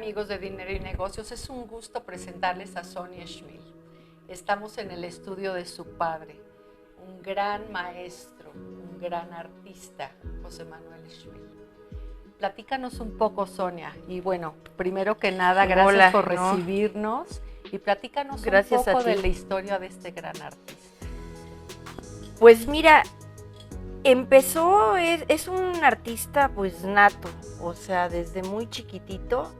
amigos de Dinero y Negocios? Es un gusto presentarles a Sonia Schmil. Estamos en el estudio de su padre, un gran maestro, un gran artista, José Manuel Schmil. Platícanos un poco, Sonia. Y bueno, primero que nada, gracias Hola, por recibirnos y platícanos gracias un poco a ti. de la historia de este gran artista. Pues mira, empezó, es un artista pues nato, o sea, desde muy chiquitito,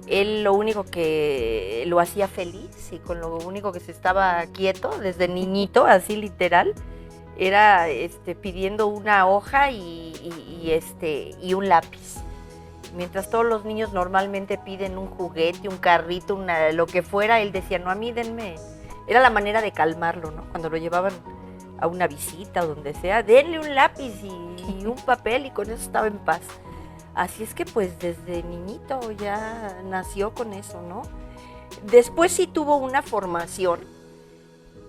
él lo único que lo hacía feliz y con lo único que se estaba quieto, desde niñito, así literal, era pidiendo una hoja y un lápiz. Mientras todos los niños normalmente piden un juguete, un carrito, lo que fuera, él decía, no, a mí denme. Era la manera de calmarlo, ¿no? Cuando lo llevaban a una visita o donde sea, denle un lápiz y un papel y con eso estaba en paz. Así es que pues desde niñito ya nació con eso, ¿no? Después sí tuvo una formación,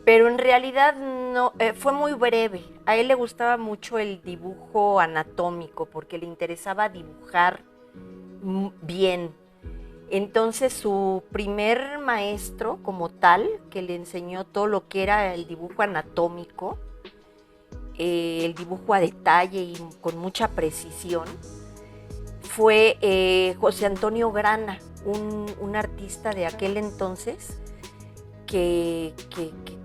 pero en realidad no, fue muy breve. A él le gustaba mucho el dibujo anatómico porque le interesaba dibujar bien. Entonces su primer maestro como tal, que le enseñó todo lo que era el dibujo anatómico, el dibujo a detalle y con mucha precisión, fue José Antonio Grana, un artista de aquel entonces que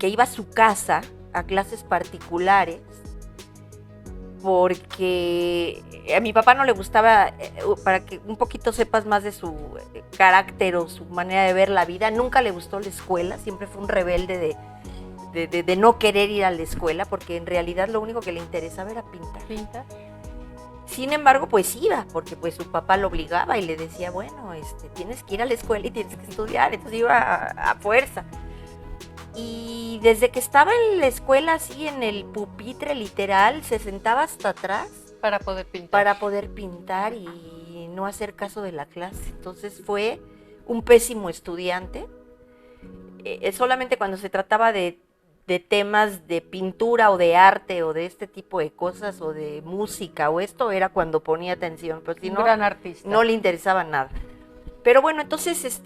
iba a su casa a clases particulares porque a mi papá no le gustaba, para que un poquito sepas más de su carácter o su manera de ver la vida, nunca le gustó la escuela, siempre fue un rebelde de no querer ir a la escuela, porque en realidad lo único que le interesaba era pintar. ¿Pinta? Sin embargo, pues iba, porque pues su papá lo obligaba y le decía, bueno, tienes que ir a la escuela y tienes que estudiar, entonces iba a fuerza. Y desde que estaba en la escuela, así en el pupitre literal, se sentaba hasta atrás. Para poder pintar. Para poder pintar y no hacer caso de la clase. Entonces fue un pésimo estudiante. Solamente cuando se trataba de temas de pintura o de arte o de este tipo de cosas o de música o esto era cuando ponía atención. Pero si no, gran artista. No le interesaba nada. Pero bueno, entonces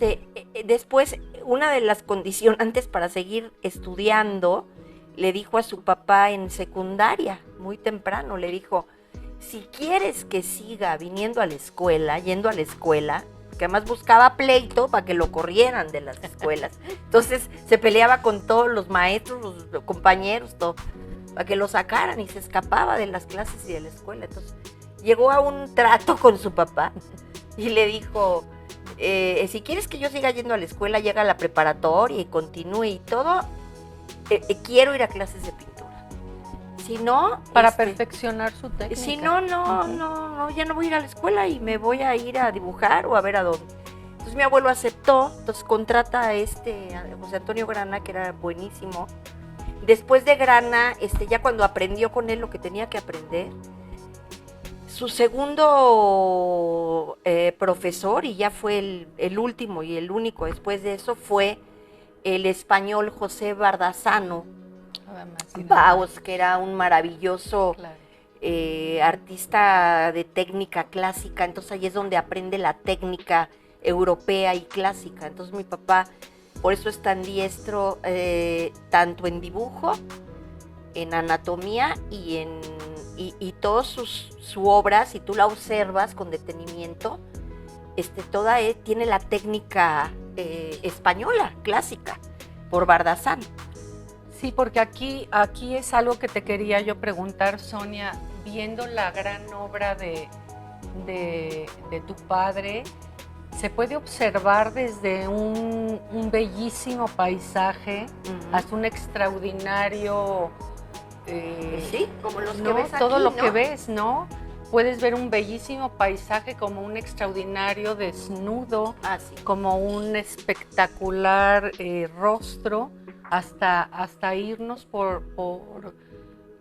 después una de las condicionantes para seguir estudiando le dijo a su papá en secundaria, muy temprano, le dijo, si quieres que siga viniendo a la escuela, yendo a la escuela, que además buscaba pleito para que lo corrieran de las escuelas, entonces se peleaba con todos los maestros, los compañeros, todo, para que lo sacaran y se escapaba de las clases y de la escuela. Entonces llegó a un trato con su papá y le dijo, si quieres que yo siga yendo a la escuela, llega a la preparatoria y continúe y todo, quiero ir a clases de pintura. Si no... Para perfeccionar su técnica. Si no, ya no voy a ir a la escuela y me voy a ir a dibujar o a ver a dónde. Entonces mi abuelo aceptó, entonces contrata a José Antonio Grana, que era buenísimo. Después de Grana, ya cuando aprendió con él lo que tenía que aprender, su segundo profesor, y ya fue el último y el único después de eso, fue el español José Bardazano Baos, que era un maravilloso artista de técnica clásica. Entonces ahí es donde aprende la técnica europea y clásica. Entonces mi papá, por eso es tan diestro, tanto en dibujo, en anatomía y toda su obra, si tú la observas con detenimiento, toda tiene la técnica española, clásica, por Bardazano. Sí, porque aquí es algo que te quería yo preguntar, Sonia, viendo la gran obra de tu padre, se puede observar desde un bellísimo paisaje hasta un extraordinario... sí, como los ¿no? que ves aquí, todo lo ¿no? que ves, ¿no? Puedes ver un bellísimo paisaje como un extraordinario desnudo, sí. como un espectacular rostro, hasta irnos por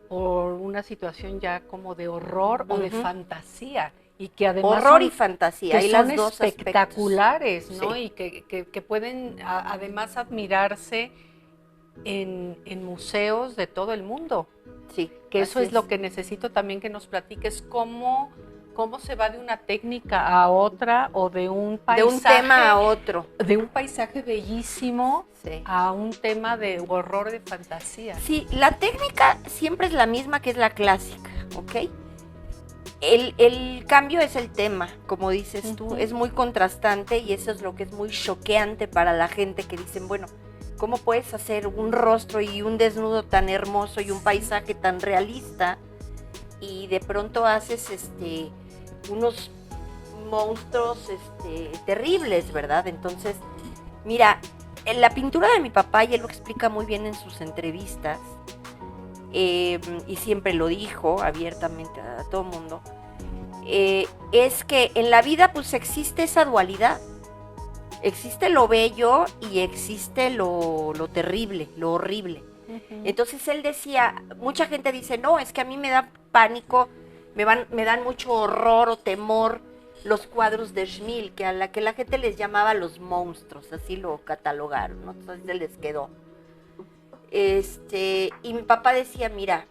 una situación ya como de horror o de fantasía. Y que además horror y fantasía, que y son las dos espectaculares, aspectos. ¿no? Sí. Y que pueden además admirarse en museos de todo el mundo. Sí, que eso es lo que necesito también que nos platiques, cómo cómo se va de una técnica a otra o de un paisaje, de un tema a otro. De un paisaje bellísimo Sí. a un tema de horror, de fantasía. Sí, la técnica siempre es la misma, que es la clásica, ¿ok? El cambio es el tema, como dices tú, es muy contrastante y eso es lo que es muy choqueante para la gente, que dicen, bueno, ¿cómo puedes hacer un rostro y un desnudo tan hermoso y un paisaje tan realista y de pronto haces unos monstruos terribles, ¿verdad? Entonces, mira, en la pintura de mi papá, y él lo explica muy bien en sus entrevistas, y siempre lo dijo abiertamente a todo el mundo, es que en la vida pues existe esa dualidad. Existe lo bello y existe lo terrible, lo horrible. Entonces él decía, mucha gente dice, no, es que a mí me da pánico, me dan mucho horror o temor los cuadros de Schmil, que a la gente les llamaba los monstruos, así lo catalogaron, ¿no? Entonces se les quedó. Y mi papá decía, mira,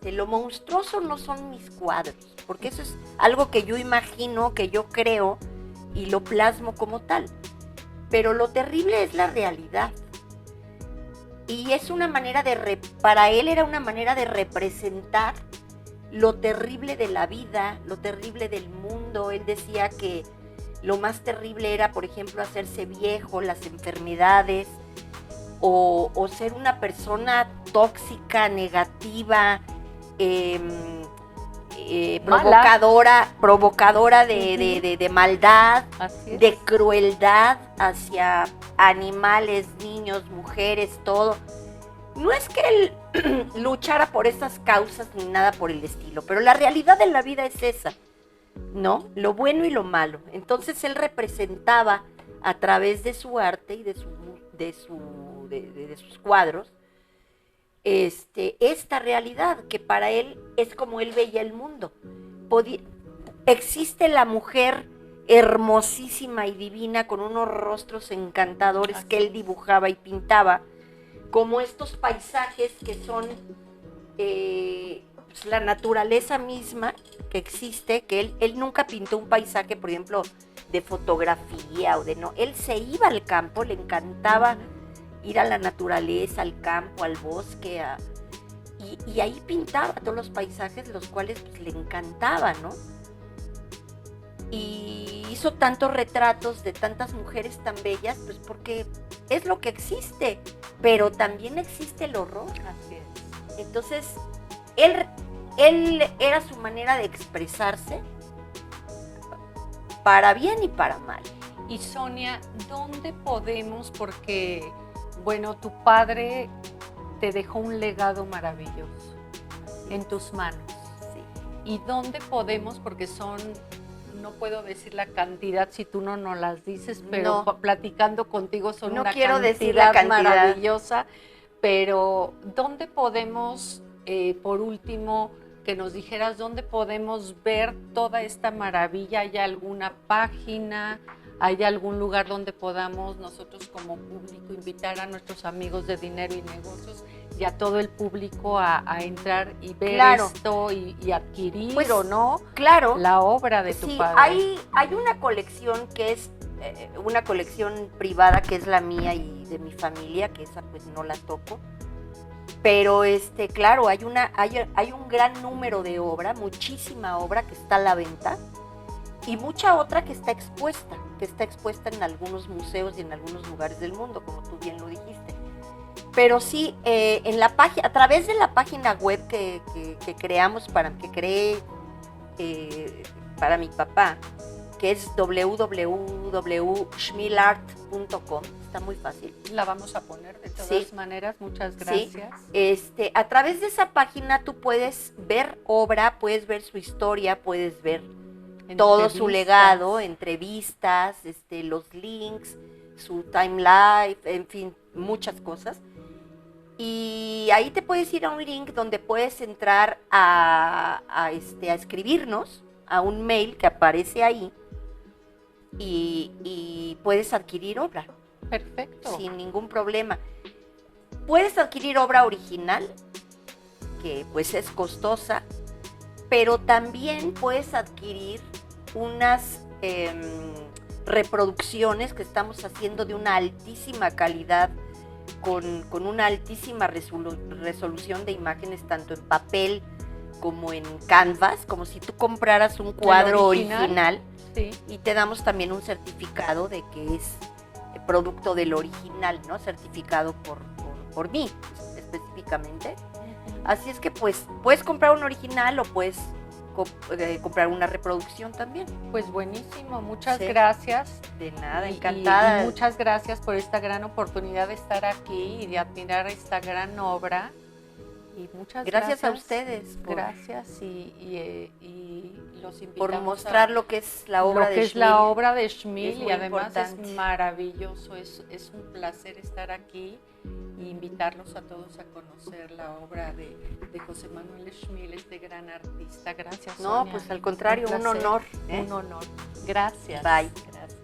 lo monstruoso no son mis cuadros, porque eso es algo que yo imagino, que yo creo y lo plasmo como tal. Pero lo terrible es la realidad. Y es una manera para él era una manera de representar lo terrible de la vida, lo terrible del mundo. Él decía que lo más terrible era, por ejemplo, hacerse viejo, las enfermedades, o ser una persona tóxica, negativa, provocadora de maldad, de crueldad hacia animales, niños, mujeres, todo. No es que él luchara por esas causas ni nada por el estilo, pero la realidad de la vida es esa, ¿no? Lo bueno y lo malo. Entonces él representaba a través de su arte y de sus cuadros esta realidad, que para él es como él veía el mundo. Existe la mujer hermosísima y divina con unos rostros encantadores que él dibujaba y pintaba, como estos paisajes que son pues, la naturaleza misma que existe, que él nunca pintó un paisaje, por ejemplo, de fotografía o de no. Él se iba al campo, le encantaba ir a la naturaleza, al campo, al bosque, y ahí pintaba todos los paisajes, los cuales pues, le encantaban, ¿no? Y hizo tantos retratos de tantas mujeres tan bellas, pues porque es lo que existe, pero también existe el horror. Así es. Entonces, él era su manera de expresarse para bien y para mal. Y Sonia, ¿dónde podemos, porque, bueno, tu padre te dejó un legado maravilloso en tus manos? Sí. ¿Y dónde podemos, porque no puedo decir la cantidad si tú no nos las dices, pero No. Platicando contigo son No una quiero decir la cantidad maravillosa, pero ¿dónde podemos, por último, que nos dijeras dónde podemos ver toda esta maravilla? ¿Hay alguna página? ¿Hay algún lugar donde podamos nosotros como público invitar a nuestros amigos de Dinero y Negocios y a todo el público a entrar y ver esto y adquirir, pues, o no, la obra de tu padre? Hay una colección que es una colección privada, que es la mía y de mi familia, que esa pues no la toco. Pero claro, hay un gran número de obra, muchísima obra que está a la venta, y mucha otra que está expuesta en algunos museos y en algunos lugares del mundo, como tú bien lo dijiste. Pero sí, a través de la página web que creé para mi papá, que es www.schmilart.com, está muy fácil. La vamos a poner de todas maneras, muchas gracias. Sí. A través de esa página tú puedes ver obra, puedes ver su historia, puedes ver todo su legado, entrevistas, los links, su timeline, en fin, muchas cosas. Y ahí te puedes ir a un link donde puedes entrar a escribirnos a un mail que aparece ahí y puedes adquirir obra. Perfecto. Sin ningún problema. Puedes adquirir obra original, que pues es costosa, pero también puedes adquirir unas reproducciones que estamos haciendo de una altísima calidad, con una altísima resolución de imágenes, tanto en papel como en canvas, como si tú compraras un cuadro original. Sí. Y te damos también un certificado de que es producto del original, ¿no? Certificado por mí específicamente. Así es que pues puedes comprar un original o puedes comprar una reproducción también. Pues buenísimo, muchas Sí. gracias. De nada, Y encantada. muchas gracias por esta gran oportunidad de estar aquí y de admirar esta gran obra. Y muchas Gracias a ustedes Gracias y los invitamos por mostrar lo que es la obra lo que de es Schmil. la obra de Schmil, Es y muy además importante. es maravilloso, es un placer estar aquí e invitarlos a todos a conocer la obra de José Manuel Schmil, este gran artista. Gracias, No, Sonia. pues al contrario, un placer, honor. Un honor. Gracias. Bye. Gracias.